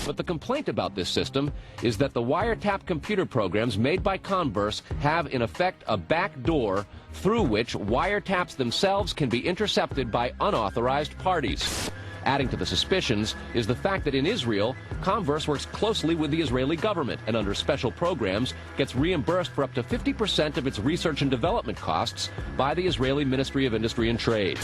But the complaint about this system is that the wiretap computer programs made by Converse have, in effect, a back door through which wiretaps themselves can be intercepted by unauthorized parties. Adding to the suspicions is the fact that in Israel, Converse works closely with the Israeli government and under special programs gets reimbursed for up to 50% of its research and development costs by the Israeli Ministry of Industry and Trade.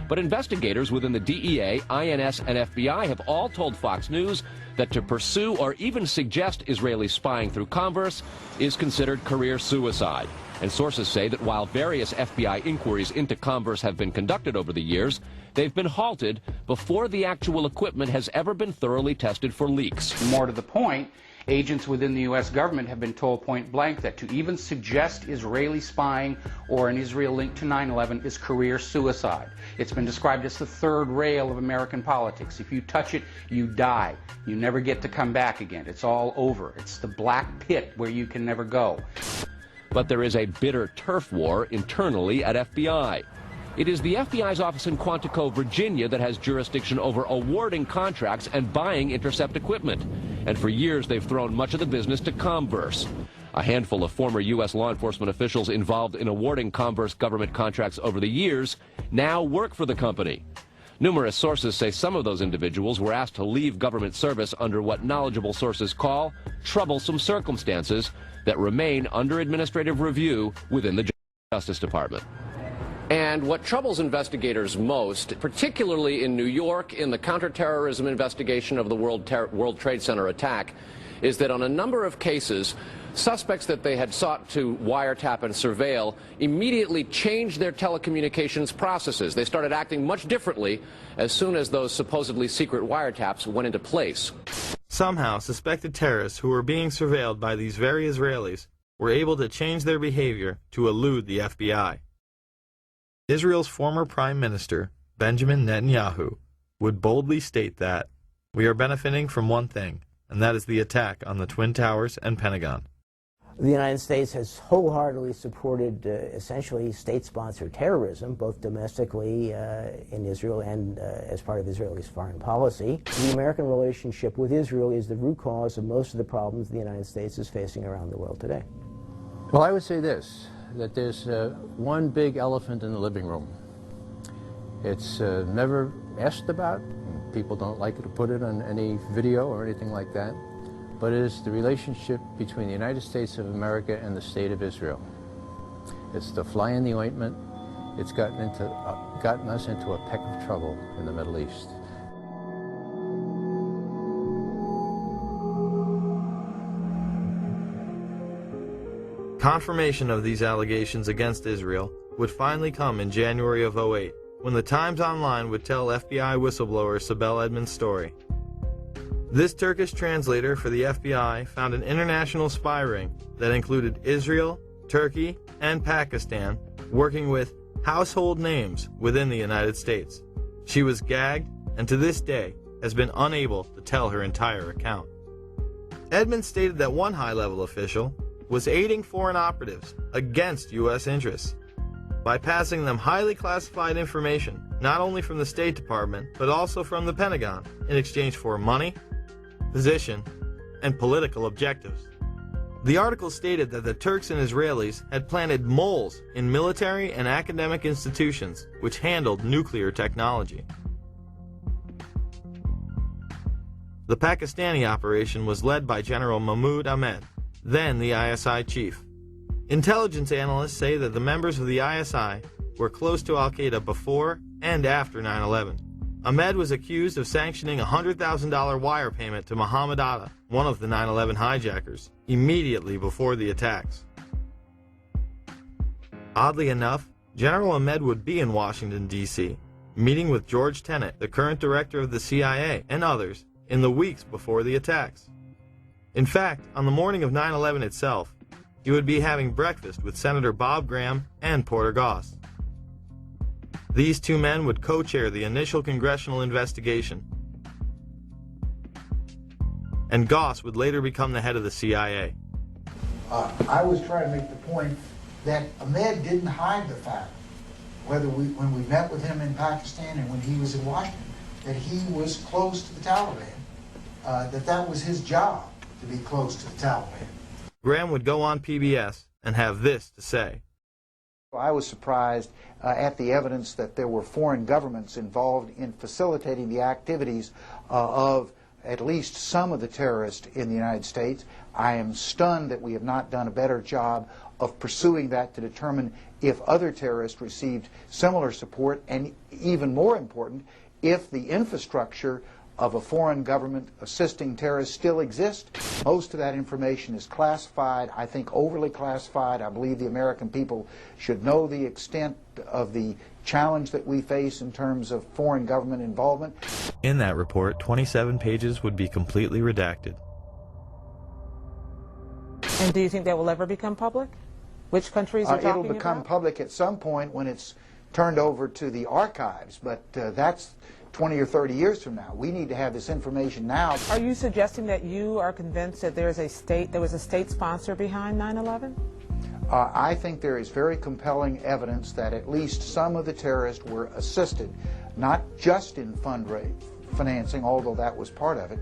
But investigators within the DEA, INS, and FBI have all told Fox News that to pursue or even suggest Israeli spying through Converse is considered career suicide. And sources say that while various FBI inquiries into Converse have been conducted over the years, they've been halted before the actual equipment has ever been thoroughly tested for leaks. More to the point, agents within the U.S. government have been told point blank that to even suggest Israeli spying or an Israel link to 9/11 is career suicide. It's been described as the third rail of American politics. If you touch it, you die. You never get to come back again. It's all over. It's the black pit where you can never go. But there is a bitter turf war internally at FBI. It is the FBI's office in Quantico, Virginia that has jurisdiction over awarding contracts and buying intercept equipment. And for years they've thrown much of the business to Converse. A handful of former U.S. law enforcement officials involved in awarding Converse government contracts over the years now work for the company. Numerous sources say some of those individuals were asked to leave government service under what knowledgeable sources call troublesome circumstances that remain under administrative review within the Justice Department. And what troubles investigators most, particularly in New York in the counterterrorism investigation of the World Trade Center attack, is that on a number of cases, suspects that they had sought to wiretap and surveil immediately changed their telecommunications processes. They started acting much differently as soon as those supposedly secret wiretaps went into place. Somehow, suspected terrorists who were being surveilled by these very Israelis were able to change their behavior to elude the FBI. Israel's former Prime Minister, Benjamin Netanyahu, would boldly state that, "We are benefiting from one thing, and that is the attack on the Twin Towers and Pentagon." The United States has wholeheartedly supported essentially state-sponsored terrorism, both domestically in Israel and as part of Israel's foreign policy. The American relationship with Israel is the root cause of most of the problems the United States is facing around the world today. Well, I would say this, that there's one big elephant in the living room. It's never asked about. People don't like to put it on any video or anything like that. But it is the relationship between the United States of America and the State of Israel. It's the fly in the ointment. It's gotten us into a peck of trouble in the Middle East. Confirmation of these allegations against Israel would finally come in January of '08, when the Times Online would tell FBI whistleblower Sibel Edmonds' story. This Turkish translator for the FBI found an international spy ring that included Israel, Turkey, and Pakistan working with household names within the United States. She was gagged and to this day has been unable to tell her entire account. Edmonds stated that one high-level official was aiding foreign operatives against U.S. interests by passing them highly classified information, not only from the State Department, but also from the Pentagon, in exchange for money, position, and political objectives. The article stated that the Turks and Israelis had planted moles in military and academic institutions which handled nuclear technology. The Pakistani operation was led by General Mahmoud Ahmed, then the ISI chief. Intelligence analysts say that the members of the ISI were close to Al-Qaeda before and after 9/11. Ahmed was accused of sanctioning a $100,000 wire payment to Mohammed Atta, one of the 9/11 hijackers, immediately before the attacks. Oddly enough, General Ahmed would be in Washington, D.C., meeting with George Tenet, the current director of the CIA, and others, in the weeks before the attacks. In fact, on the morning of 9/11 itself, he would be having breakfast with Senator Bob Graham and Porter Goss. These two men would co-chair the initial congressional investigation, and Goss would later become the head of the CIA. I was trying to make the point that Ahmed didn't hide the fact, when we met with him in Pakistan and when he was in Washington, that he was close to the Taliban that was his job to be close to the Taliban. Graham would go on PBS and have this to say. I was surprised at the evidence that there were foreign governments involved in facilitating the activities of at least some of the terrorists in the United States. I am stunned that we have not done a better job of pursuing that to determine if other terrorists received similar support, and even more important, if the infrastructure of a foreign government assisting terrorists still exists. Most of that information is classified, I think overly classified. I believe the American people should know the extent of the challenge that we face in terms of foreign government involvement. In that report, 27 pages would be completely redacted. And do you think that will ever become public? Which countries are talking about? It'll become public at some point when it's turned over to the archives, but that's 20 or 30 years from now. We need to have this information now. Are you suggesting that you are convinced that there was a state sponsor behind 9/11? I think there is very compelling evidence that at least some of the terrorists were assisted, not just in financing, although that was part of it,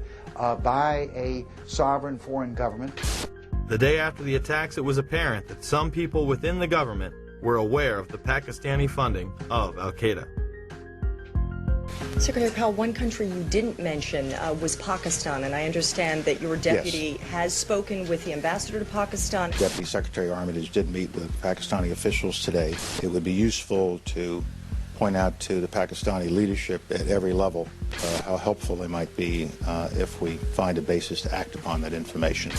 by a sovereign foreign government. The day after the attacks, it was apparent that some people within the government were aware of the Pakistani funding of Al-Qaeda. Secretary Powell, one country you didn't mention was Pakistan, and I understand that your deputy has spoken with the ambassador to Pakistan. Deputy Secretary Armitage did meet with Pakistani officials today. It would be useful to point out to the Pakistani leadership at every level how helpful they might be if we find a basis to act upon that information.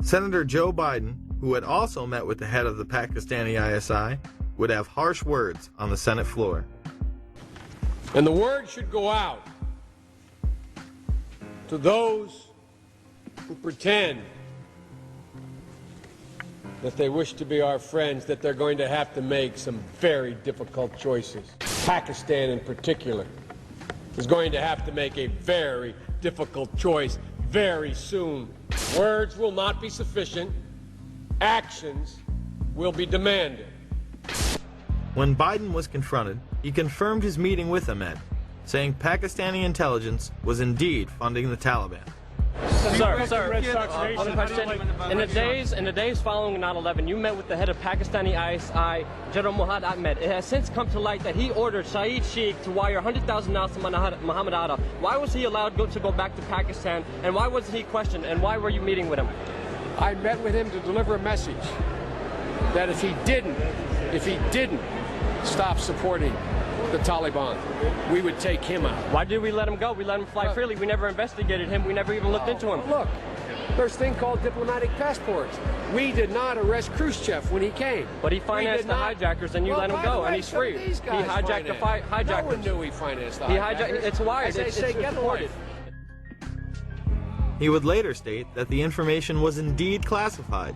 Senator Joe Biden, who had also met with the head of the Pakistani ISI, would have harsh words on the Senate floor. And the word should go out to those who pretend that they wish to be our friends, that they're going to have to make some very difficult choices. Pakistan in particular is going to have to make a very difficult choice very soon. Words will not be sufficient. Actions will be demanded. When Biden was confronted, he confirmed his meeting with Ahmed, saying Pakistani intelligence was indeed funding the Taliban. Sir, one question. In the days following 9/11, you met with the head of Pakistani ISI, General Muhammad Ahmed. It has since come to light that he ordered Saeed Sheikh to wire $100,000 to Muhammad Atta. Why was he allowed to go back to Pakistan, and why wasn't he questioned, and why were you meeting with him? I met with him to deliver a message that if he didn't stop supporting the Taliban, we would take him out. Why did we let him go? We let him fly freely. We never investigated him. We never even looked into him. Look, there's a thing called diplomatic passports. We did not arrest Khrushchev when he came. But he financed the hijackers, and you let him go, and he's free. He hijacked the hijackers. No one knew he financed the hijackers. It's wired. It's reported. He would later state that the information was indeed classified.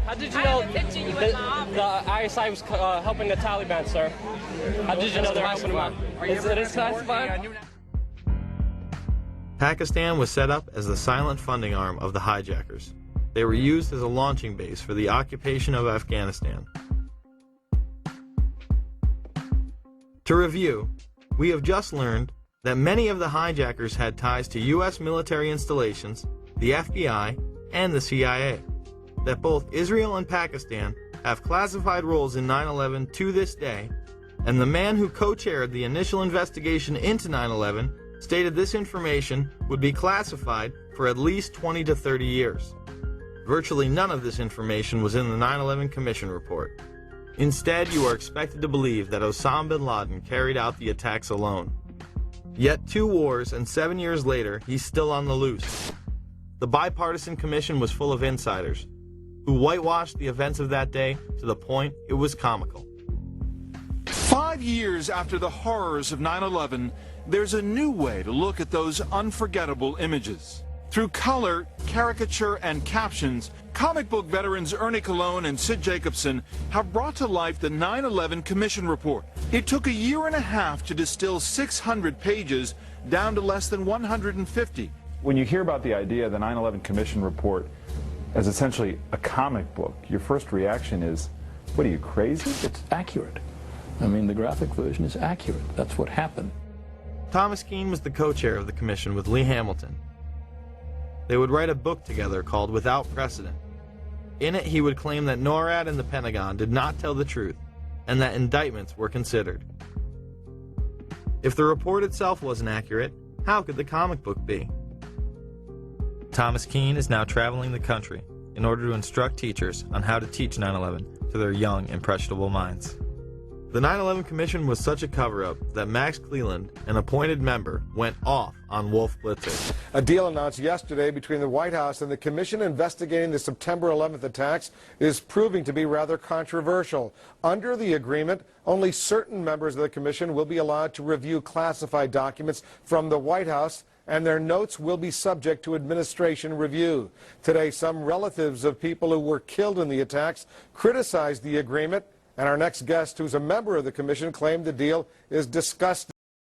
How did you know the ISI was helping the Taliban, sir? How did you know they were helping them out? It is classified? Pakistan was set up as the silent funding arm of the hijackers. They were used as a launching base for the occupation of Afghanistan. To review, we have just learned that many of the hijackers had ties to U.S. military installations, the FBI, and the CIA. That both Israel and Pakistan have classified roles in 9/11 to this day, and the man who co-chaired the initial investigation into 9/11 stated this information would be classified for at least 20 to 30 years. Virtually none of this information was in the 9/11 Commission report. Instead, you are expected to believe that Osama bin Laden carried out the attacks alone. Yet 2 wars and 7 years later, he's still on the loose. The bipartisan commission was full of insiders, who whitewashed the events of that day to the point it was comical. 5 years after the horrors of 9/11, there's a new way to look at those unforgettable images. Through color, caricature, and captions, comic book veterans Ernie Colon and Sid Jacobson have brought to life the 9/11 Commission Report. It took a year and a half to distill 600 pages down to less than 150. When you hear about the idea of the 9/11 Commission Report as essentially a comic book, your first reaction is, what are you, crazy? It's accurate. I mean, the graphic version is accurate. That's what happened. Thomas Keane was the co-chair of the commission with Lee Hamilton. They would write a book together called Without Precedent. In it, he would claim that NORAD and the Pentagon did not tell the truth, and that indictments were considered. If the report itself wasn't accurate, how could the comic book be? Thomas Keane is now traveling the country in order to instruct teachers on how to teach 9/11 to their young, impressionable minds. The 9/11 Commission was such a cover-up that Max Cleland, an appointed member, went off on Wolf Blitzer. A deal announced yesterday between the White House and the Commission investigating the September 11th attacks is proving to be rather controversial. Under the agreement, only certain members of the Commission will be allowed to review classified documents from the White House, and their notes will be subject to administration review. Today, some relatives of people who were killed in the attacks criticized the agreement, and our next guest, who's a member of the Commission, claimed the deal is disgusting.